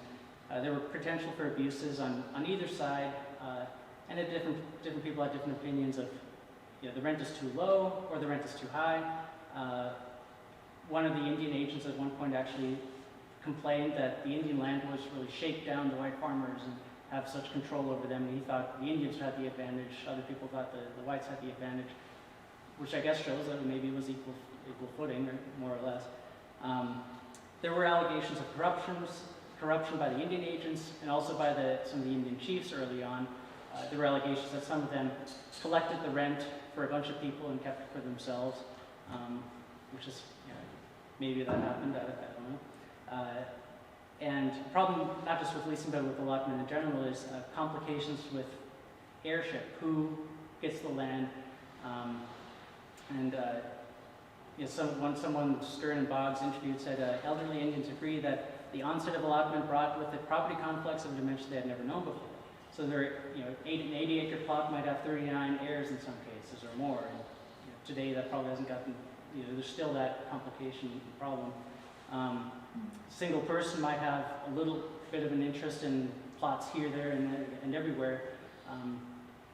there were potential for abuses on either side, and different people had different opinions of, the rent is too low or the rent is too high. One of the Indian agents at one point actually complained that the Indian landlords really shake down the white farmers and have such control over them, and he thought the Indians had the advantage. Other people thought the whites had the advantage, which I guess shows that maybe it was equal footing, or more or less. There were allegations of corruption by the Indian agents, and also by some of the Indian chiefs early on. There were allegations that some of them collected the rent for a bunch of people and kept it for themselves, which is, maybe that happened, I don't know. And the problem, not just with leasing, but with allotment in general, is complications with heirship. Who gets the land? And someone Stern and Boggs interviewed said elderly Indians agree that the onset of allotment brought with it property conflicts of a dimension they had never known before. So an 80-acre plot might have 39 heirs in some cases or more. And today that probably hasn't gotten, there's still that complication and problem. Single person might have a little bit of an interest in plots here, there, and everywhere.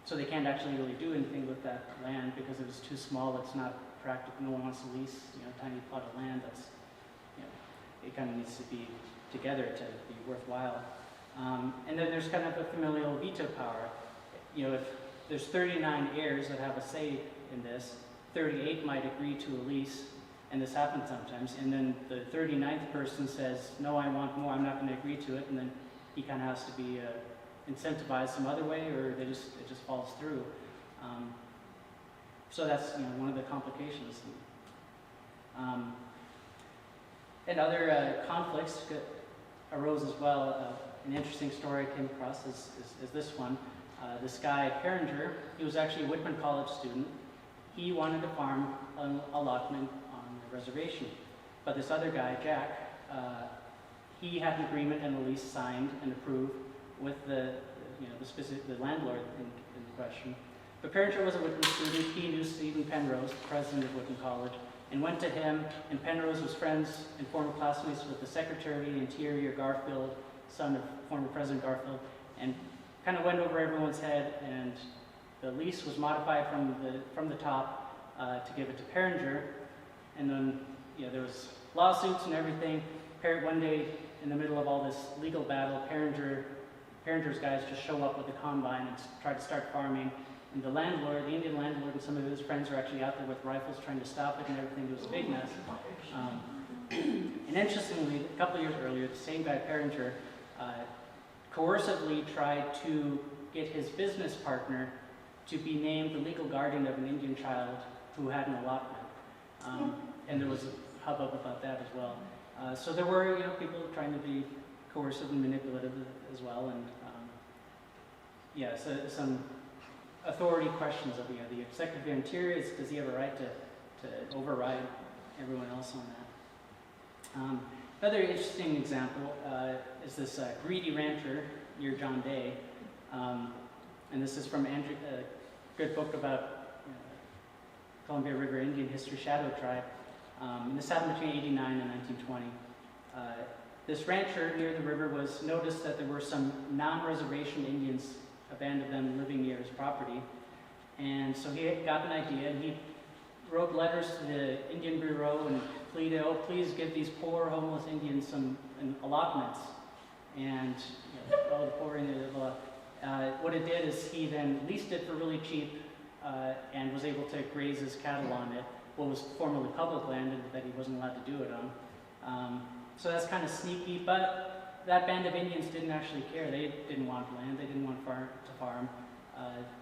So they can't actually really do anything with that land because it's too small. It's not practical. No one wants to lease, a tiny plot of land. That's, it kind of needs to be together to be worthwhile. And then there's kind of a familial veto power. If there's 39 heirs that have a say in this, 38 might agree to a lease, and this happens sometimes. And then the 39th person says, "No, I want more. I'm not going to agree to it." And then he kind of has to be incentivized some other way, or it just falls through. So that's one of the complications. And other conflicts arose as well. An interesting story I came across is this one. This guy, Herringer, he was actually a Whitman College student. He wanted to farm an allotment on the reservation. But this other guy, Jack, he had an agreement and a lease signed and approved with the landlord in question. But Herringer was a Whitman student. He knew Stephen Penrose, the president of Whitman College, and went to him, and Penrose was friends and former classmates with the Secretary of the Interior, Garfield, son of former President Garfield, and kind of went over everyone's head, and the lease was modified from the top to give it to Herringer, and then there was lawsuits and everything. One day, in the middle of all this legal battle, Herringer's guys just show up with a combine and try to start farming, and the landlord, the Indian landlord, and some of his friends are actually out there with rifles trying to stop it and everything. It was a big mess. And interestingly, a couple of years earlier, the same guy, Herringer, coercively tried to get his business partner to be named the legal guardian of an Indian child who had an allotment. And there was a hubbub about that as well. So there were people trying to be coercive and manipulative as well. And so some authority questions of the Secretary of the Interior, does he have a right to override everyone else on that? Another interesting example is this greedy rancher near John Day. And this is from Andrew, a good book about Columbia River Indian history, Shadow Tribe. And this happened between 89 and 1920. This rancher near the river noticed that there were some non-reservation Indians, a band of them living near his property. And so he got an idea, and he wrote letters to the Indian Bureau and pleaded, "Oh, please give these poor homeless Indians some allotments." And all the poor Indians, what it did is he then leased it for really cheap and was able to graze his cattle on it, what was formerly public land and that he wasn't allowed to do it on. So that's kind of sneaky, but that band of Indians didn't actually care. They didn't want land, they didn't want to farm.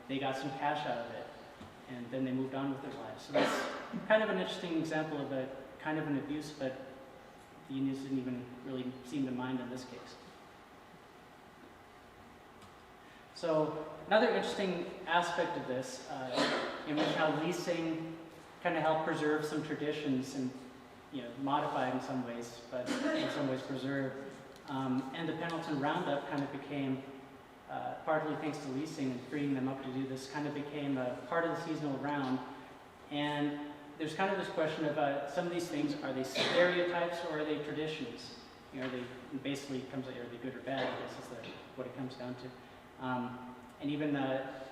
They got some cash out of it, and then they moved on with their lives. So that's kind of an interesting example of a kind of an abuse, but the Indians didn't even really seem to mind in this case. So another interesting aspect of this, how leasing kind of helped preserve some traditions and modify in some ways, but in some ways preserve. And the Pendleton Roundup kind of became, partly thanks to leasing and freeing them up to do this, kind of became a part of the seasonal round. And there's kind of this question of some of these things, are they stereotypes or are they traditions? They basically comes, are they good or bad, I guess is what it comes down to. And even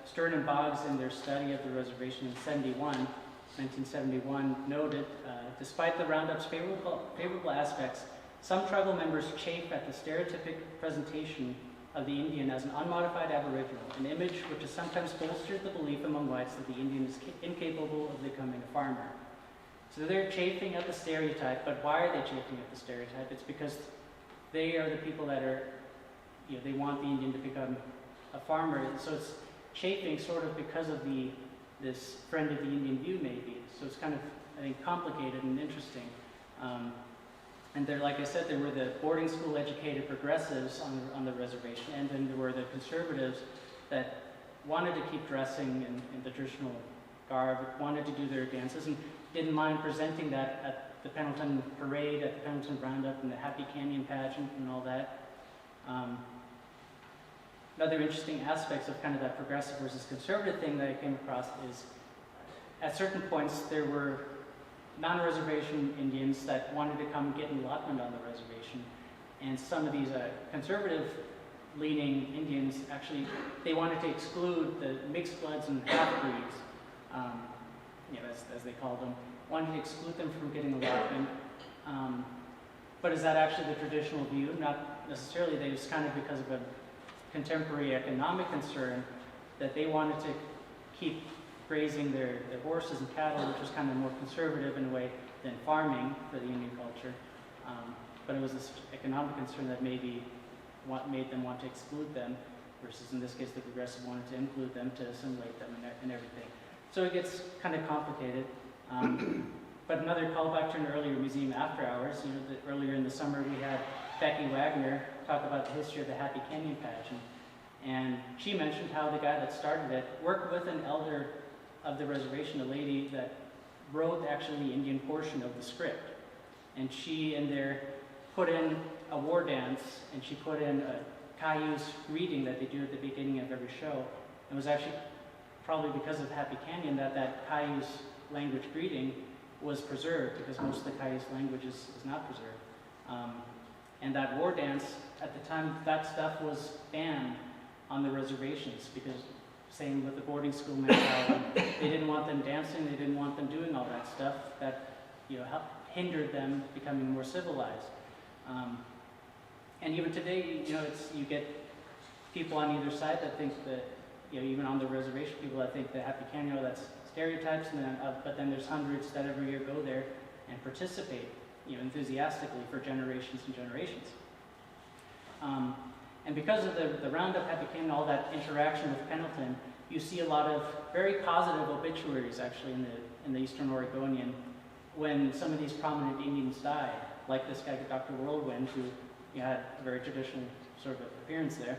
Stern and Boggs in their study of the reservation in 1971 noted, despite the Roundup's favorable aspects, some tribal members chafe at the stereotypic presentation of the Indian as an unmodified aboriginal, an image which has sometimes bolstered the belief among whites that the Indian is incapable of becoming a farmer. So they're chafing at the stereotype, but why are they chafing at the stereotype? It's because they are the people that are, they want the Indian to become a farmer. So it's chafing sort of because of this friend of the Indian view maybe. So it's kind of, I think, complicated and interesting. And there, like I said, there were the boarding school educated progressives on the reservation, and then there were the conservatives that wanted to keep dressing in the traditional garb, wanted to do their dances, and didn't mind presenting that at the Pendleton Parade, at the Pendleton Roundup, and the Happy Canyon pageant and all that. Another interesting aspects of kind of that progressive versus conservative thing that I came across is at certain points there were non-reservation Indians that wanted to come get an allotment on the reservation, and some of these conservative-leaning Indians actually, they wanted to exclude the mixed bloods and half-breeds, as they called them, wanted to exclude them from getting allotment. But is that actually the traditional view? Not necessarily. They just kind of because of a contemporary economic concern that they wanted to keep grazing their horses and cattle, which was kind of more conservative in a way than farming for the Indian culture. But it was this economic concern that maybe what made them want to exclude them, versus in this case the progressive wanted to include them to assimilate them and everything. So it gets kind of complicated. But another callback to an earlier museum after hours, earlier in the summer we had Becky Wagner talk about the history of the Happy Canyon pageant. And she mentioned how the guy that started it worked with an elder of the reservation, a lady that wrote actually the Indian portion of the script. And she in there put in a war dance, and she put in a Cayuse greeting that they do at the beginning of every show. It was actually probably because of Happy Canyon that Cayuse language greeting was preserved, because most of the Cayuse language is not preserved. And that war dance, at the time, that stuff was banned on the reservations, because same with the boarding school mentality. They didn't want them dancing, they didn't want them doing all that stuff that hindered them becoming more civilized. And even today, you get people on either side that think that, even on the reservation, people that think that Happy Canyon, that's stereotypes, and then, but then there's hundreds that every year go there and participate, enthusiastically for generations and generations. And because of the Roundup, Happy Canyon, all that interaction with Pendleton, you see a lot of very positive obituaries actually in the Eastern Oregonian when some of these prominent Indians died, like this guy, Dr. Whirlwind, who had a very traditional sort of appearance there.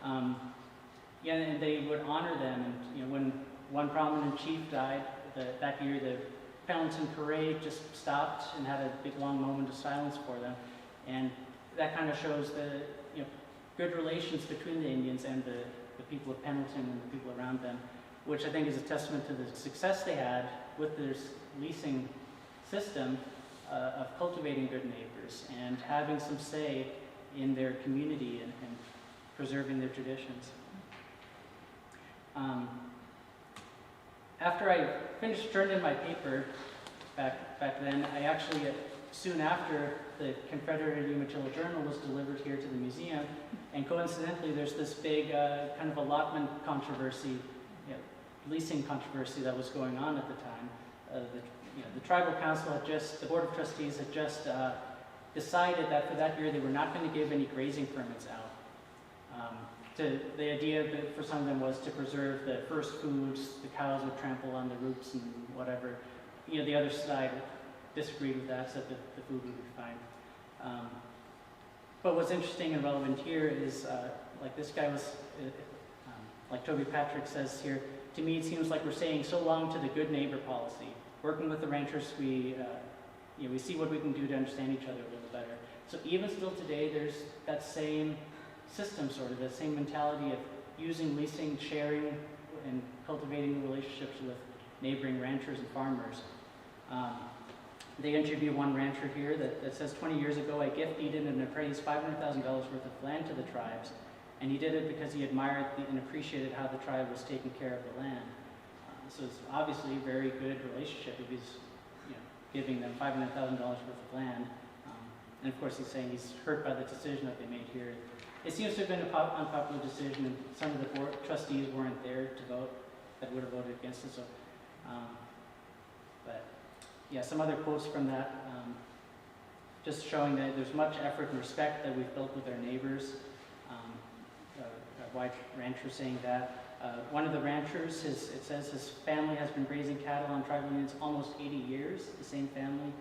And they would honor them, and when one prominent chief died that year, the Pendleton Parade just stopped and had a big long moment of silence for them, and that kind of shows the good relations between the Indians and the people of Pendleton and the people around them, which I think is a testament to the success they had with their leasing system of cultivating good neighbors and having some say in their community and preserving their traditions. After I turned in my paper back then, I actually, soon after, the Confederated Umatilla Journal was delivered here to the museum, and coincidentally there's this big kind of allotment controversy, leasing controversy that was going on at the time. The tribal council the Board of Trustees had just decided that for that year they were not going to give any grazing permits out. The idea for some of them was to preserve the first foods. The cows would trample on the roots and whatever. The other side disagreed with that, said that the food would be fine. But what's interesting and relevant here is, like this guy was, like Toby Patrick says here, to me it seems like we're saying so long to the good neighbor policy. Working with the ranchers, we see what we can do to understand each other a little better. So even still today, there's that same system, sort of, the same mentality of using leasing, sharing, and cultivating relationships with neighboring ranchers and farmers. They interview one rancher here that says, 20 years ago, I gift-deeded and appraised $500,000 worth of land to the tribes, and he did it because he admired and appreciated how the tribe was taking care of the land. So it's obviously a very good relationship if he's giving them $500,000 worth of land. And of course he's saying he's hurt by the decision that they made here. It seems to have been an unpopular decision, and some of the board trustees weren't there to vote, that would have voted against it. So, but yeah, some other quotes from that, just showing that there's much effort and respect that we've built with our neighbors. A white rancher saying that. One of the ranchers, it says his family has been raising cattle on tribal lands almost 80 years, the same family.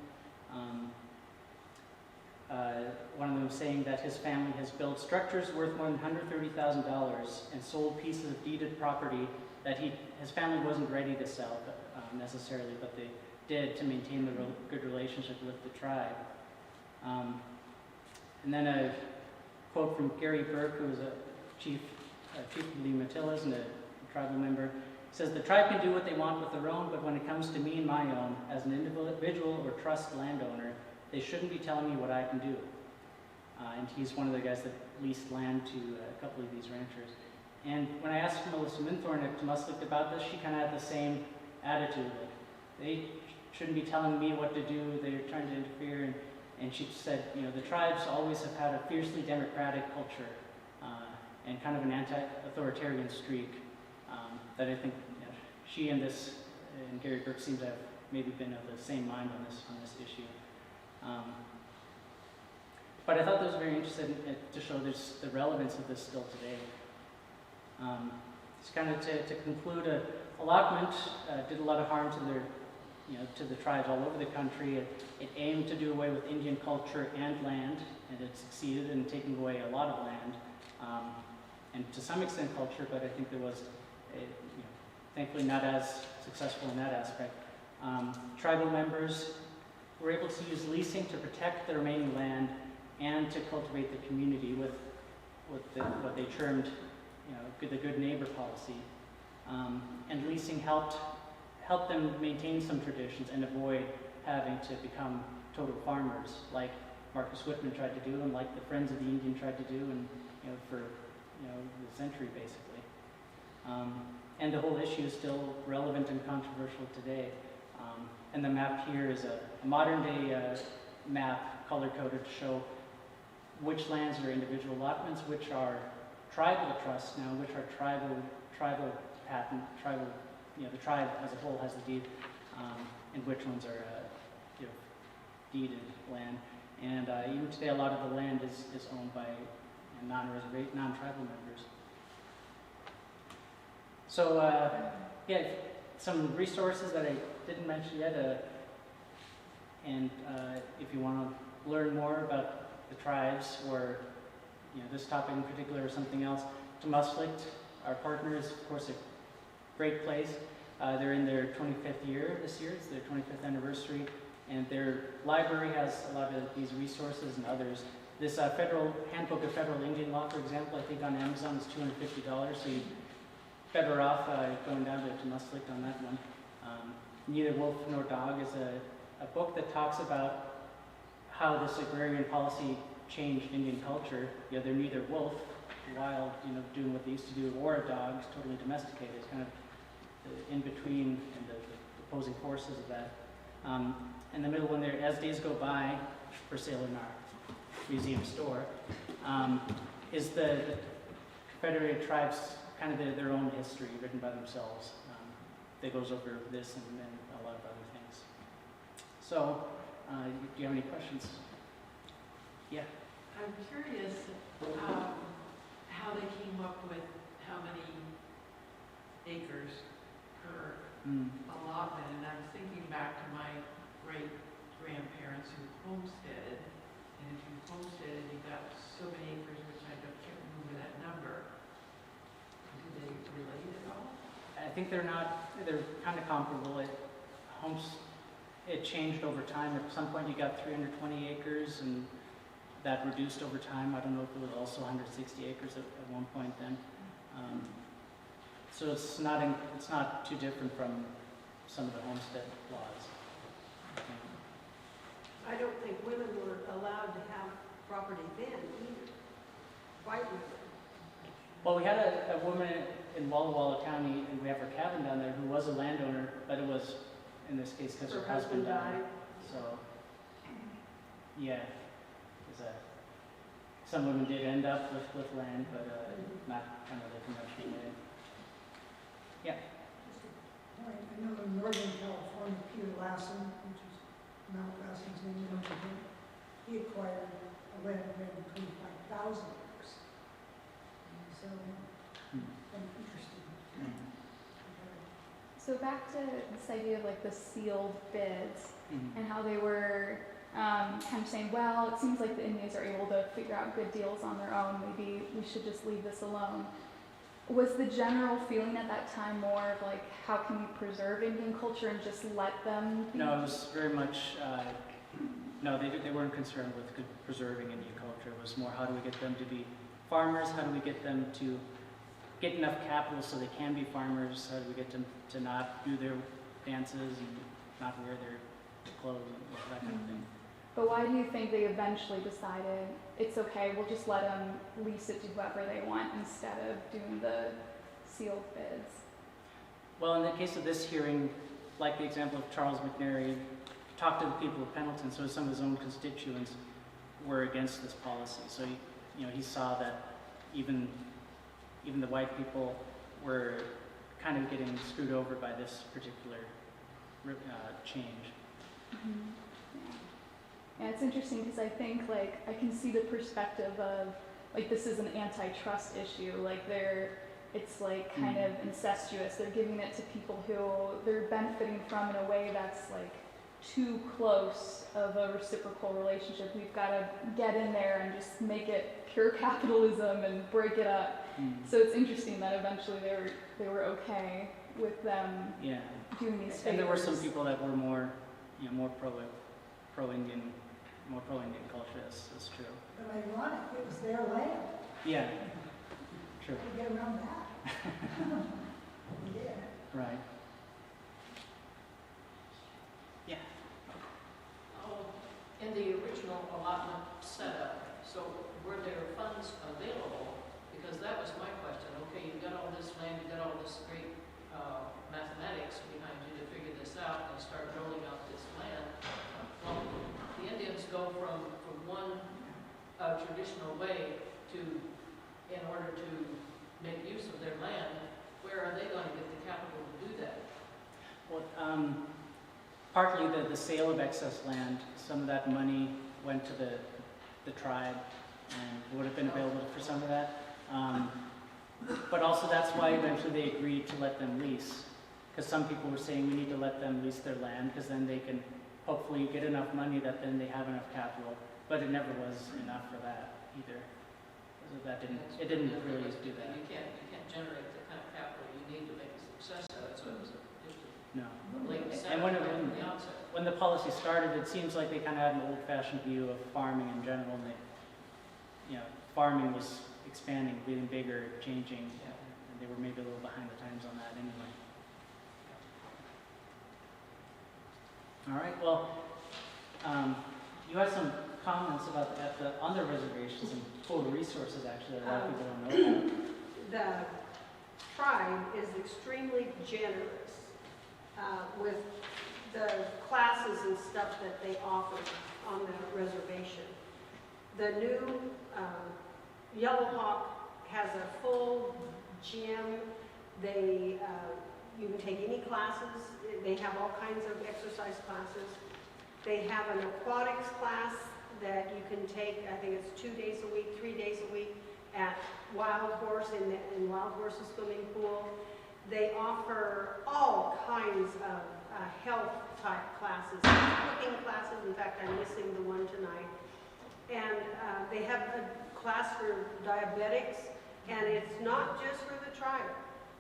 One of them saying that his family has built structures worth more than $130,000 and sold pieces of deeded property that his family wasn't ready to sell necessarily, but they did to maintain the good relationship with the tribe. And then a quote from Gary Burke, who was a chief of the Umatillas and a tribal member. He says, "The tribe can do what they want with their own, but when it comes to me and my own, as an individual or trust landowner, they shouldn't be telling me what I can do." And he's one of the guys that leased land to a couple of these ranchers. And when I asked Melissa Minthorn at Muslick about this, she kind of had the same attitude. Like, they shouldn't be telling me what to do, they're trying to interfere. And she said, you know, the tribes always have had a fiercely democratic culture and kind of an anti-authoritarian streak that I think she and Gary Burke seem to have maybe been of the same mind on this issue. But I thought that was very interesting to show the relevance of this still today. Just kind of to conclude, Allotment did a lot of harm to the tribes all over the country. It aimed to do away with Indian culture and land, and it succeeded in taking away a lot of land, and to some extent culture, but I think there was, thankfully not as successful in that aspect. Tribal members were able to use leasing to protect the remaining land and to cultivate the community with what they termed, the good neighbor policy. And leasing helped them maintain some traditions and avoid having to become total farmers, like Marcus Whitman tried to do, and like the Friends of the Indian tried to do, and for the century basically. And the whole issue is still relevant and controversial today. And the map here is a modern day map, color-coded, to show which lands are individual allotments, which are tribal trusts now, which are tribal patent, the tribe as a whole has the deed, and which ones are deeded land. And even today, a lot of the land is owned by non-tribal members. So, some resources that I didn't mention yet, and if you want to learn more about the tribes or this topic in particular or something else, to Muslick, our partner, is of course a great place. They're in their 25th year this year. It's their 25th anniversary, and their library has a lot of these resources and others. This federal Handbook of Federal Indian Law, for example, I think on Amazon is $250, so you're better off going down to Muslick on that one. Neither Wolf Nor Dog is a book that talks about how this agrarian policy changed Indian culture. They're neither wolf, wild, doing what they used to do, or a dog, totally domesticated. It's kind of the in-between and the opposing forces of that. And the middle one there, As Days Go By, for sale in our museum store, is the Confederated Tribes, kind of their own history written by themselves. That goes over this and a lot of other things. So, do you have any questions? Yeah. I'm curious how they came up with how many acres per allotment, and I'm thinking back to my great-grandparents who homesteaded, and if you homesteaded, you got so many acres, which I can't remember that number. Do they relate at all? I think they're kind of comparable. It changed over time. At some point you got 320 acres, and that reduced over time. I don't know if it was also 160 acres at one point then. So it's not too different from some of the homestead laws. I don't think women were allowed to have property then either. White women. Well, we had a woman in Walla Walla County, and we have her cabin down there, who was a landowner, but it was, in this case, because her husband died. So, yeah, some women did end up with land, but not kind of the conventional way. Yeah. Just a point, I know in Northern California, Peter Lassen, which is Mount Lassen's name, he acquired a land of maybe 25,000 acres. And so, I'm interested. So back to this idea of like the sealed bids Mm-hmm. and how they were kind of saying, well, it seems like the Indians are able to figure out good deals on their own. Maybe we should just leave this alone. Was the general feeling at that time more of like, how can we preserve Indian culture and just let them be? No, it was very much, no, they weren't concerned with preserving Indian culture. It was more, how do we get them to be farmers? How do we get them to get enough capital so they can be farmers? How do we get them to not do their dances and not wear their clothes and that kind of thing? But why do you think they eventually decided it's okay, we'll just let them lease it to whoever they want instead of doing the sealed bids? Well, in the case of this hearing, like the example of Charles McNary, talked to the people of Pendleton, so some of his own constituents were against this policy. So he saw that even the white people were kind of getting screwed over by this particular change. Mm-hmm. Yeah, it's interesting because I think like I can see the perspective of like this is an antitrust issue. Like it's like kind of incestuous. They're giving it to people who they're benefiting from in a way that's like too close of a reciprocal relationship. We've got to get in there and just make it pure capitalism and break it up. So it's interesting that eventually they were okay with them doing these favors. And there were some people that were more pro-Indian. More pro-Indian culture, that's true. But ironic, it was their land. Yeah, true. To get around that. Yeah. Right. Yeah. In the original allotment setup, so were there funds available? Because that was my question. Okay, you've got all this land, you've got all this great mathematics behind you to figure this out and start rolling out this land. Well, the Indians go from one traditional way in order to make use of their land. Where are they going to get the capital to do that? Well, partly the sale of excess land, some of that money went to the tribe and would have been available for some of that. But also that's why eventually they agreed to let them lease. Because some people were saying we need to let them lease their land because then they can hopefully get enough money that then they have enough capital. But it never was enough for that either. So it didn't really do that. You can't generate the kind of capital you need to make a success of it. So it was just No. a blatant And setup from the outset. when the policy started, it seems like they kind of had an old-fashioned view of farming in general. And farming was expanding, getting bigger, changing, and they were maybe a little behind the times on that anyway. All right, well, you had some comments about on the reservations and total resources, actually, that a lot of people don't know about. The tribe is extremely generous with the classes and stuff that they offer on the reservation. The new Yellow Hawk has a full gym. You can take any classes. They have all kinds of exercise classes. They have an aquatics class that you can take, I think it's 2 days a week, 3 days a week at Wild Horse in Wild Horse's swimming pool. They offer all kinds of health type classes, cooking classes. In fact, I'm missing the one tonight. And they have a class for diabetics, and it's not just for the tribe.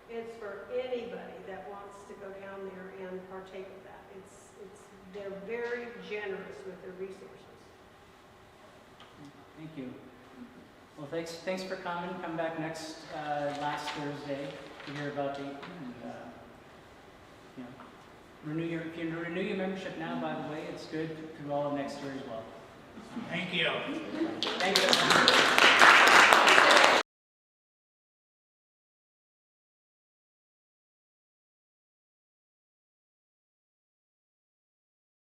It's for anybody that wants to go down there and partake of that. They're very generous with their resources. Thank you. Well, thanks for coming. Come back last Thursday to hear about Dayton. And, if you renew your membership now, by the way, it's good through all of next year as well. Thank you. Thank you.